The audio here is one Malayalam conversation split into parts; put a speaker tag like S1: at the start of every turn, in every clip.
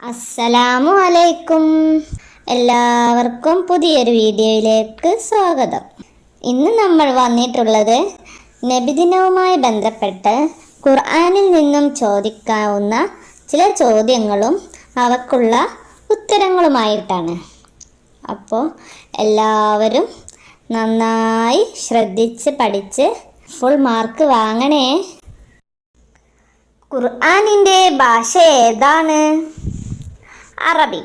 S1: അസ്സലാമു അലൈക്കും. എല്ലാവർക്കും പുതിയൊരു വീഡിയോയിലേക്ക് സ്വാഗതം. ഇന്ന് നമ്മൾ വന്നിട്ടുള്ളത് നബിദിനവുമായി ബന്ധപ്പെട്ട് ഖുർആനിൽ നിന്നും ചോദിക്കാവുന്ന ചില ചോദ്യങ്ങളും അവക്കുള്ള ഉത്തരങ്ങളുമായിട്ടാണ്. അപ്പോൾ എല്ലാവരും നന്നായി ശ്രദ്ധിച്ച് പഠിച്ച് ഫുൾ മാർക്ക് വാങ്ങണേ. ഖുർആനിൻ്റെ ഭാഷ ഏതാണ്? അറബി.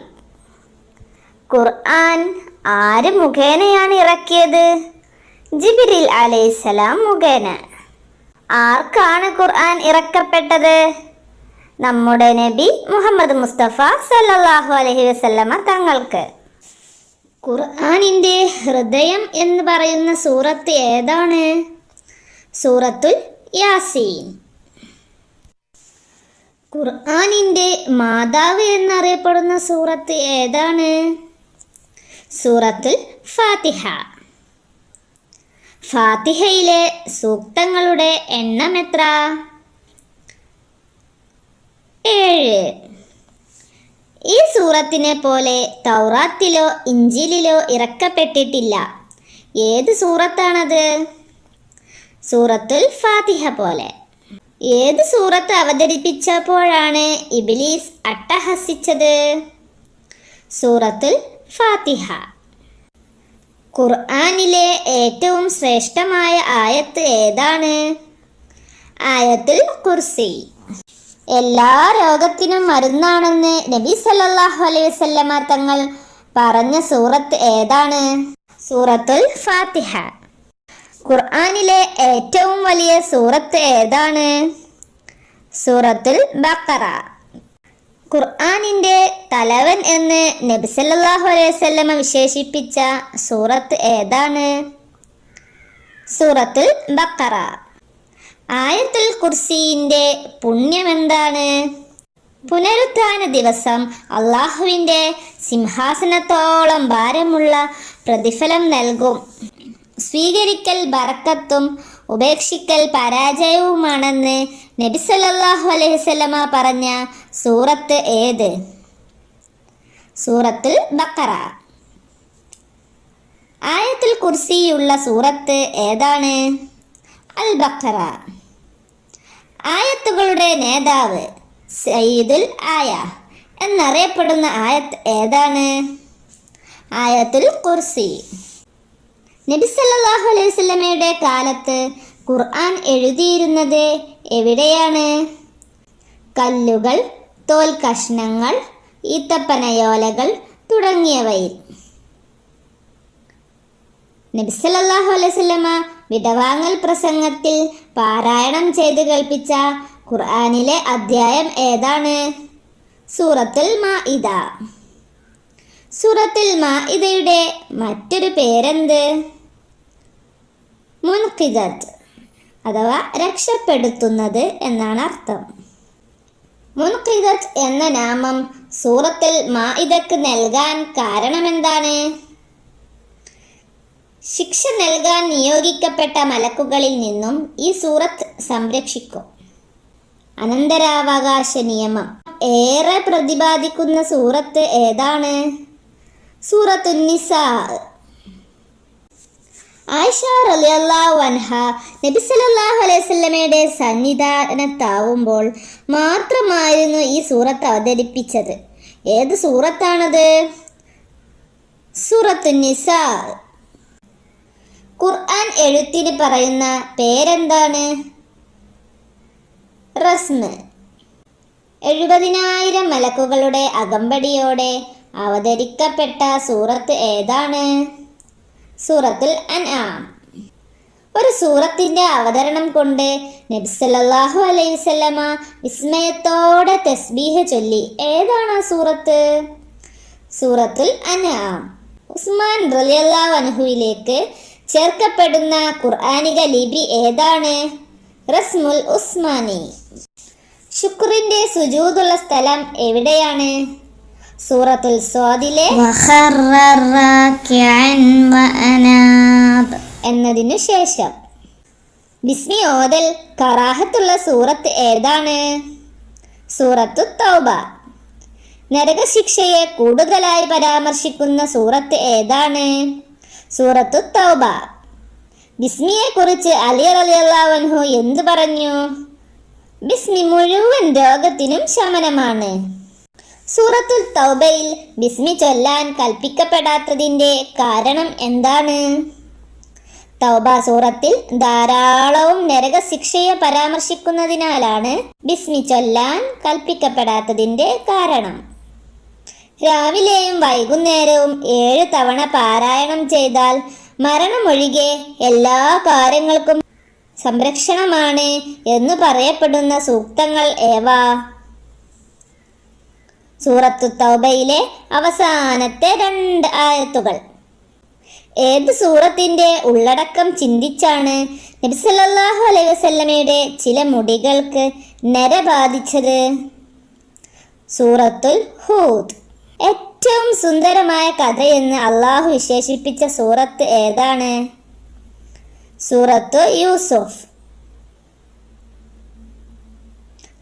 S1: ഖുർആൻ ആര് മുഖേനയാണ് ഇറക്കിയത്? ജിബ്രീൽ അലൈഹിസ്സലാം മുഖേന. ആർക്കാണ് ഖുർആൻ ഇറക്കപ്പെട്ടത്? നമ്മുടെ നബി മുഹമ്മദ് മുസ്തഫ സല്ലല്ലാഹു അലൈഹി വസല്ലമ തങ്ങൾക്ക്. ഖുർആനിൻ്റെ ഹൃദയം എന്ന് പറയുന്ന സൂറത്ത് ഏതാണ്? സൂറത്തുൽ യാസീൻ. ഖുർആനിൻ്റെ മാതാവ് എന്നറിയപ്പെടുന്ന സൂറത്ത് ഏതാണ്? സൂറത്തുൽ ഫാത്തിഹ. ഫാത്തിഹയിലെ സൂക്തങ്ങളുടെ എണ്ണം എത്ര? 7. ഈ സൂറത്തിനെ പോലെ തൗറാത്തിലോ ഇഞ്ചീലിലോ ഇറക്കപ്പെട്ടിട്ടില്ല. ഏത് സൂറത്താണത്? സൂറത്തുൽ ഫാത്തിഹ പോലെ. ഏത് സൂറത്ത് അവതരിപ്പിച്ചപ്പോഴാണ് ഇബ്ലീസ് അട്ടഹസിച്ചത്? സൂറത്തുൽ ഫാത്തിഹ. ഖുർആനിലെ ഏറ്റവും ശ്രേഷ്ഠമായ ആയത്ത് ഏതാണ്? ആയത്തുൽ കുർസി. എല്ലാ രോഗത്തിനും മരുന്നാണെന്ന് നബി സല്ലല്ലാഹു അലൈഹി വസല്ലമ തങ്ങൾ പറഞ്ഞ സൂറത്ത് ഏതാണ്? സൂറത്തുൽ ഫാത്തിഹ. ഖുർആനിലെ ഏറ്റവും വലിയ സൂറത്ത് ഏതാണ്? സൂറത്തുൽ ബഖറ. ഖുർആനിൻ്റെ തലവൻ എന്ന് നബി സല്ലല്ലാഹു അലൈഹി വസല്ലമ വിശേഷിപ്പിച്ച സൂറത്ത് ഏതാണ്? സൂറത്തുൽ ബഖറ. ആയത്തുൽ കുർസിയുടെ പുണ്യം എന്താണ്? പുനരുത്ഥാന ദിവസം അള്ളാഹുവിൻ്റെ സിംഹാസനത്തോളം ഭാരമുള്ള പ്രതിഫലം നൽകും. സ്വീകരിക്കൽ ബറക്കത്തും ഉപേക്ഷിക്കൽ പരാജയവുമാണെന്ന് നബി സല്ലല്ലാഹു അലൈഹി വസല്ലമ പറഞ്ഞ സൂറത്ത് ഏത്? സൂറത്തുൽ ബഖറ. ആയത്തുൽ കുർസിയുള്ള സൂറത്ത് ഏതാണ്? അൽ ബഖറ. ആയത്തുകളുടെ നേതാവ് സയ്യിദുൽ ആയ എന്നറിയപ്പെടുന്ന ആയത്ത് ഏതാണ്? ആയത്തുൽ കുർസി. നബി സല്ലല്ലാഹു അലൈഹി വസല്ലമയുടെ കാലത്ത് ഖുർആൻ എഴുതിയിരുന്നത് എവിടെയാണ്? കല്ലുകൾ, തോൽ കഷ്ണങ്ങൾ, ഈത്തപ്പനയോലകൾ തുടങ്ങിയവയിൽ. നബി സല്ലല്ലാഹു അലൈഹി വസല്ലമ വിടവാങ്ങൽ പ്രസംഗത്തിൽ പാരായണം ചെയ്ത് കേൾപ്പിച്ച ഖുർആനിലെ അധ്യായം ഏതാണ്? സൂറത്തുൽ മാഇദ. സൂറത്തുൽ മാഇദയുടെ മറ്റൊരു പേരെന്ത്? മുൻഖിദത്ത് അഥവാ രക്ഷപ്പെടുത്തുന്നത് എന്നാണ് അർത്ഥം. മുൻഖിദത്ത് എന്ന നാമം സൂറത്തുൽ മാഇദക്ക് നൽകാൻ കാരണമെന്താണ്? ശിക്ഷ നൽകാൻ നിയോഗിക്കപ്പെട്ട മലക്കുകളിൽ നിന്നും ഈ സൂറത്ത് സംരക്ഷിക്കും. അനന്തരാവകാശ നിയമം ഏറെ പ്രതിപാദിക്കുന്ന സൂറത്ത് ഏതാണ്? സൂറത്തുൻ നിസാ. ആയിഷ റളിയല്ലാഹു അൻഹ നബി സല്ലല്ലാഹു അലൈഹി വസല്ലമയുടെ സന്നിധാനത്താവുമ്പോൾ മാത്രമായിരുന്നു ഈ സൂറത്ത് അവതരിപ്പിച്ചത്. ഏത് സൂറത്താണത്? സൂറത്തുൻ നിസാ. ഖുർആൻ എഴുത്തിന് പറയുന്ന പേരെന്താണ്? റസ്മ്. 70,000 മലക്കുകളുടെ അകമ്പടിയോടെ അവതരിക്കപ്പെട്ട സൂറത്ത് ഏതാണ്? സൂറത്തുൽ അൻആം. ഒരു സൂറത്തിൻ്റെ അവതരണം കൊണ്ട് നബി സല്ലല്ലാഹു അലൈഹി വസല്ലമ വിസ്മയത്തോടെ തസ്ബീഹ് ചൊല്ലി. ഏതാണ് ആ സൂറത്ത്? സൂറത്തുൽ അൻആം. ഉസ്മാൻ റളിയല്ലാഹു അൻഹുവിലേക്ക് ചേർക്കപ്പെടുന്ന ഖുർആനിക ലിപി ഏതാണ്? റസ്മുൽ ഉസ്മാനി. ശുക്രിൻ്റെ സുജൂദുള്ള സ്ഥലം എവിടെയാണ്? സൂറത്തുൽ സ്വാദിലെ എന്നതിനു ശേഷം. ബിസ്മി ഓതൽ കറാഹത്തുള്ള സൂറത്ത് ഏതാണ്? സൂറത്തു തൗബ. നരകശിക്ഷയെ കൂടുതലായി പരാമർശിക്കുന്ന സൂറത്ത് ഏതാണ്? സൂറത്തു തൗബ. ബിസ്മിയെ കുറിച്ച് അലി റളിയല്ലാഹു അൻഹു എന്തു പറഞ്ഞു? ബിസ്മി മുഴുവൻ രോഗത്തിനും ശമനമാണ്. സൂറത്തുൽ തൗബയിൽ ബിസ്മി ചൊല്ലാൻ കൽപ്പിക്കപ്പെടാത്തതിന്റെ കാരണം എന്താണ്? തൗബ സൂറത്തിൽ ധാരാളവും നരകശിക്ഷയെ പരാമർശിക്കുന്നതിനാലാണ് ബിസ്മി ചൊല്ലാൻ കൽപ്പിക്കപ്പെടാത്തതിന്റെ കാരണം. രാവിലെയും വൈകുന്നേരവും 7 തവണ പാരായണം ചെയ്താൽ മരണമൊഴികെ എല്ലാ കാര്യങ്ങൾക്കും സംരക്ഷണമാണ് എന്ന് പറയപ്പെടുന്ന സൂക്തങ്ങൾ ഏവ? സൂറത്തു തൗബയിലെ അവസാനത്തെ 2 ആയത്തുകൾ. ഏത് സൂറത്തിന്റെ ഉള്ളടക്കം ചിന്തിച്ചാണ് നബി സല്ലല്ലാഹു അലൈഹി വസല്ലമയുടെ ചില മുടികൾക്ക് നര ബാധിച്ചത്? സൂറത്തുൽ ഹൂദ്. ഏറ്റവും സുന്ദരമായ കഥയെന്ന് അള്ളാഹു വിശേഷിപ്പിച്ച സൂറത്ത് ഏതാണ്? സൂറത്തു യൂസുഫ്.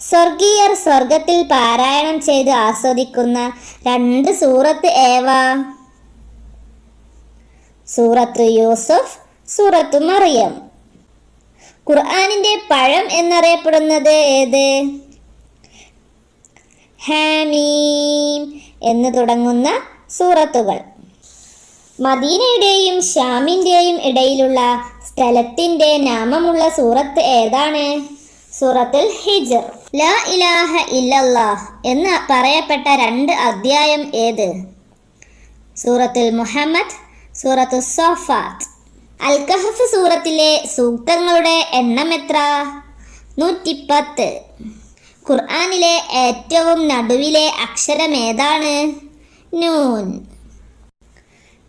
S1: സ്വർഗീയർ സ്വർഗത്തിൽ പാരായണം ചെയ്ത് ആസ്വദിക്കുന്ന 2 സൂറത്ത് ഏവ? സൂറത്തു യൂസുഫ്, സൂറത്തു മറിയം. ഖുർആനിന്റെ പഴം എന്നറിയപ്പെടുന്നത് ഏത്? ഹാമീം എന്ന് തുടങ്ങുന്ന സൂറത്തുകൾ. മദീനയുടെയും ഷാമിന്റെയും ഇടയിലുള്ള സ്ഥലത്തിന്റെ നാമമുള്ള സൂറത്ത് ഏതാണ്? സൂറത്തുൽ ഹിജ്ർ. ലാ ഇലാഹ ഇല്ലല്ലാഹ് എന്ന് പറയപ്പെട്ട 2 അധ്യായം ഏത്? സൂറത്തുൽ മുഹമ്മദ്, സൂറത്തു സോഫാത്ത്. അൽ കഹഫ് സൂറത്തിലെ സൂക്തങ്ങളുടെ എണ്ണം എത്ര? 110. ഖുർആനിലെ ഏറ്റവും നടുവിലെ അക്ഷരം ഏതാണ്? നൂൻ.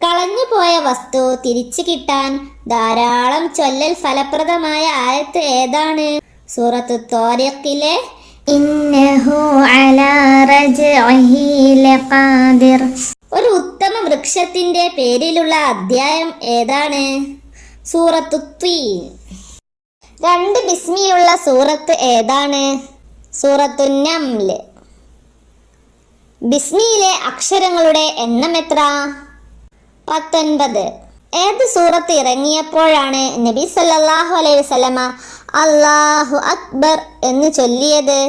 S1: കളഞ്ഞുപോയ വസ്തു തിരിച്ചു കിട്ടാൻ ധാരാളം ചൊല്ലൽ ഫലപ്രദമായ ആയത്ത് ഏതാണ്? സൂറത്തു ത്വാരിഖിലെ ഇന്നഹു അലാ റജ്ഇഹി ലഖാദിർ. ഒരു ഉത്തമ വൃക്ഷത്തിന്റെ പേരിലുള്ള അധ്യായം ഏതാണ്? സൂറത്തു തീൻ. 2 ബിസ്മിയുള്ള സൂറത്ത് ഏതാണ്? സൂറത്തു നംൽ. ബിസ്മിയിലെ അക്ഷരങ്ങളുടെ എണ്ണം എത്ര? 19. ഏത് സൂറത്ത് ഇറങ്ങിയപ്പോഴാണ് നബി സല്ലല്ലാഹു അലൈഹി വസല്ലമ അല്ലാഹു അക്ബർ എന്ന് ചൊല്ലിയത്?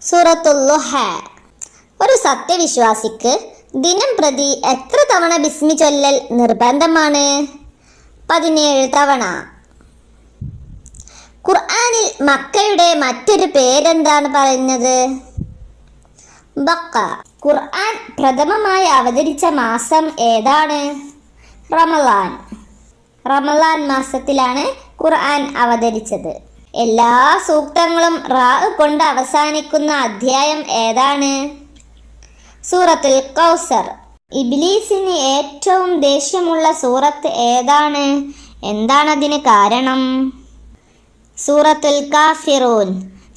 S1: സൂറത്തുൽ ളുഹ. ഒരു സത്യവിശ്വാസിക്ക് ദിനം പ്രതി എത്ര തവണ ബിസ്മി ചൊല്ലൽ നിർബന്ധമാണ്? 17 തവണ. ഖുർആനിൽ മക്കയുടെ മറ്റൊരു പേരെന്താണ് പറയുന്നത്? ബക്ക. ഖുർആൻ പ്രഥമമായി അവതരിച്ച മാസം ഏതാണ്? റമളാൻ. റമളാൻ മാസത്തിലാണ് ഖുർആൻ അവതരിച്ചത്. എല്ലാ സൂക്തങ്ങളും റാ കൊണ്ട് അവസാനിക്കുന്ന അധ്യായം ഏതാണ്? സൂറത്തുൽ കൗസർ. ഇബ്ലീസിന് ഏറ്റവും ദേഷ്യമുള്ള സൂറത്ത് ഏതാണ്? എന്താണതിന് കാരണം? സൂറത്തുൽ കാഫിറൂൻ.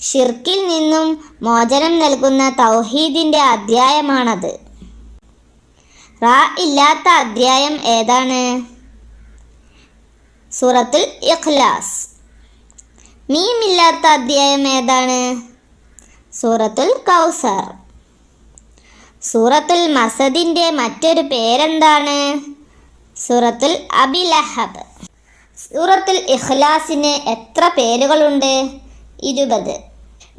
S1: ഷിർക്കിൽ നിന്നും മോചനം നൽകുന്ന തൗഹീദിന്റെ അധ്യായമാണത്. റാ ഇല്ലാത്ത അധ്യായം ഏതാണ്? സൂറത്തുൽ ഇഖ്ലാസ്. മീം ഇല്ലാത്ത അധ്യായം ഏതാണ്? സൂറത്തുൽ കൗസർ. സൂറത്തുൽ മസദിന്റെ മറ്റൊരു പേരെന്താണ്? സൂറത്തുൽ അബി ലഹബ്. സൂറത്തുൽ ഇഖ്ലാസിന് എത്ര പേരുകളുണ്ട്? 20.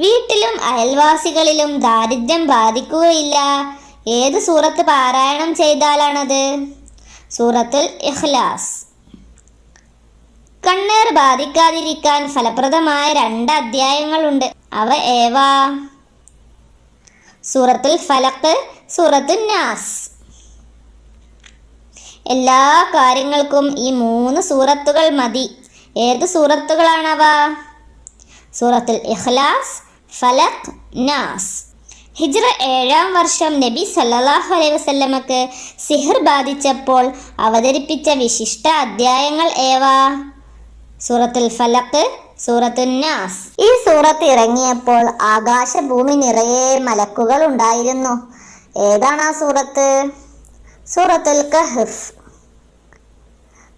S1: വീട്ടിലും അയൽവാസികളിലും ദാരിദ്ര്യം ബാധിക്കുകയില്ല. ഏത് സൂറത്ത് പാരായണം ചെയ്താലാണത്? സൂറത്തുൽ ഇഖ്ലാസ്. കണ്ണേർ ബാധിക്കാതിരിക്കാൻ ഫലപ്രദമായ 2 അധ്യായങ്ങളുണ്ട്. അവ ഏവ? സൂറത്തുൽ ഫലഖ്, സൂറത്തുൻ നാസ്. എല്ലാ കാര്യങ്ങൾക്കും ഈ 3 സൂറത്തുകൾ മതി. ഏത് സൂറത്തുകളാണവ? സൂറത്തുൽ ഇഖ്ലാസ്, ഫലഖ്, നാസ്. ഹിജ്റ 7-ാം വർഷം നബി സല്ലല്ലാഹു അലൈഹി വസല്ലമക്ക് സിഹർ ബാധിച്ചപ്പോൾ അവതരിപ്പിച്ച വിശിഷ്ട അധ്യായങ്ങൾ ഏവ? സൂറത്തുൽ ഫലഖ്, സൂറത്തുൻ നാസ്. ഈ സൂറത്ത് ഇറങ്ങിയപ്പോൾ ആകാശഭൂമി നിറയെ മലക്കുകൾ ഉണ്ടായിരുന്നു. ഏതാണ് ആ സൂറത്ത്? സൂറത്തുൽ കഹ്ഫ്.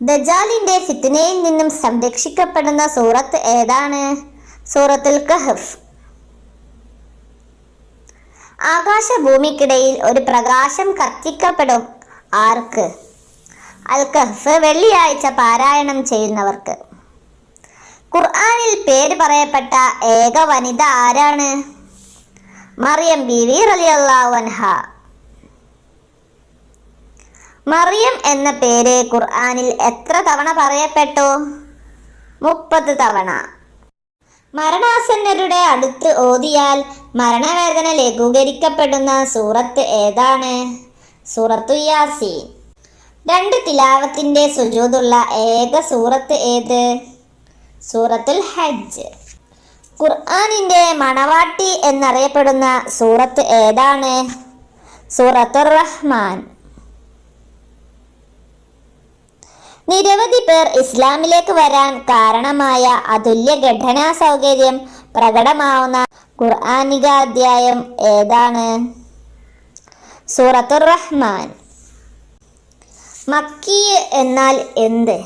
S1: ദജാലിന്റെ ഫിത്നയിൽ നിന്നും സംരക്ഷിക്കപ്പെടുന്ന സൂറത്ത് ഏതാണ്? സൂറത്തുൽ കഹ്ഫ്. ആകാശഭൂമിക്കിടയിൽ ഒരു പ്രകാശം കത്തിക്കപ്പെടും. ആർക്ക്? അൽ കഹ്ഫ് വെള്ളിയാഴ്ച പാരായണം ചെയ്യുന്നവർക്ക്. ഖുർആനിൽ പേര് പറയപ്പെട്ട ഏക വനിത ആരാണ്? മറിയം ബീവി റളിയല്ലാഹു അൻഹ. മറിയം എന്ന പേര് ഖുർആനിൽ എത്ര തവണ പറയപ്പെട്ടു? 30 തവണ. മരണാസന്നരുടെ അടുത്ത് ഓതിയാൽ മരണവേദന ലഘൂകരിക്കപ്പെടുന്ന സൂറത്ത് ഏതാണ്? സൂറത്തു യാസീൻ. 2 തിലാവത്തിന്റെ സുജൂദുള്ള ഏക സൂറത്ത് ഏത്? സൂറത്തുൽ ഹജ്ജ്. ഖുർആനിന്റെ മണവാട്ടി എന്നറിയപ്പെടുന്ന സൂറത്ത് ഏതാണ്? സൂറത്തുർ റഹ്മാൻ. നിരവധി പേർ ഇസ്ലാമിലേക്ക് വരാൻ കാരണമായ അതുല്യ ഘടനാ സൗകര്യം പ്രകടമാവുന്ന ഖുർആനിക അധ്യായം ഏതാണ്? സൂറത്തുർ റഹ്മാൻ. മക്കി എന്നാൽ എന്ത്?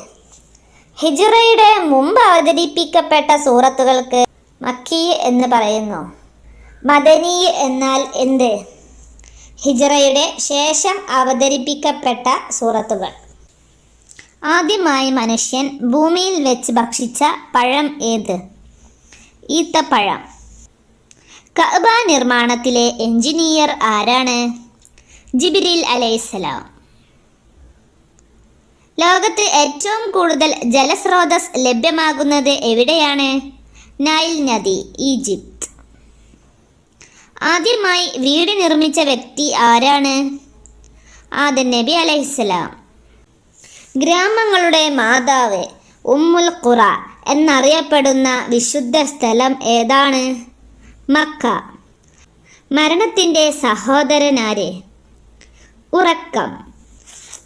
S1: ഹിജ്റയുടെ മുമ്പ് അവതരിപ്പിക്കപ്പെട്ട സൂറത്തുകൾക്ക് മക്കി എന്ന് പറയുന്നു. മദനി എന്നാൽ എന്ത്? ഹിജ്റയുടെ ശേഷം അവതരിപ്പിക്കപ്പെട്ട സൂറത്തുകൾ. ആദ്യമായി മനുഷ്യൻ ഭൂമിയിൽ വെച്ച് ഭക്ഷിച്ച പഴം ഏത്? ഈത്തപ്പഴം. കഅബ നിർമ്മാണത്തിലെ എഞ്ചിനീയർ ആരാണ്? ജിബ്രീൽ അലൈഹിസ്സലാം. ലോകത്ത് ഏറ്റവും കൂടുതൽ ജലസ്രോതസ് ലഭ്യമാകുന്നത് എവിടെയാണ്? നൈൽ നദി, ഈജിപ്ത്. ആദ്യമായി വീട് നിർമ്മിച്ച വ്യക്തി ആരാണ്? ആദം നബി അലൈഹിസ്സലാം. ഗ്രാമങ്ങളുടെ മാതാവ്, ഉമ്മുൽ ഖുറ എന്നറിയപ്പെടുന്ന വിശുദ്ധ സ്ഥലം ഏതാണ്? മക്ക. മരണത്തിൻ്റെ സഹോദരനാര്? ഉറക്കം.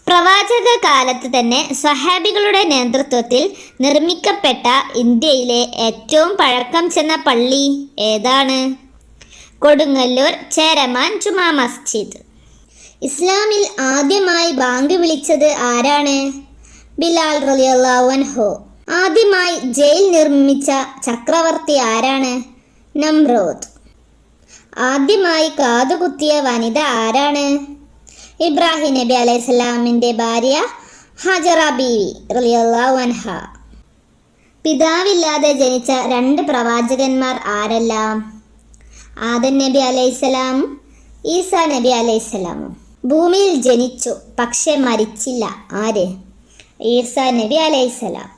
S1: പ്രവാചക കാലത്ത് തന്നെ സ്വഹാബികളുടെ നേതൃത്വത്തിൽ നിർമ്മിക്കപ്പെട്ട ഇന്ത്യയിലെ ഏറ്റവും പഴക്കം ചെന്ന പള്ളി ഏതാണ്? കൊടുങ്ങല്ലൂർ ചേരമാൻ ജുമാ മസ്ജിദ്. ഇസ്ലാമിൽ ആദ്യമായി ബാങ്ക് വിളിച്ചത് ആരാണ്? ബിലാൽ റളിയല്ലാഹു അൻഹു. ആദ്യമായി ജയിൽ നിർമ്മിച്ച ചക്രവർത്തി ആരാണ്? നമ്രൂദ്. ആദ്യമായി കാതുകുത്തിയ വനിത ആരാണ്? ഇബ്രാഹിം നബി അലൈഹിസ്സലാമിൻ്റെ ഭാര്യ ഹജറ ബീവി റളിയല്ലാഹു അൻഹ. പിതാവില്ലാതെ ജനിച്ച 2 പ്രവാചകന്മാർ ആരെല്ലാം? ആദം നബി അലൈഹിസ്സലാമും ഈസാ നബി അലൈഹിസ്സലാമും. ഭൂമിയിൽ ജനിച്ചു പക്ഷെ മരിച്ചില്ല. ആര്? ഈസാ നബി അലൈഹിസ്സലാം.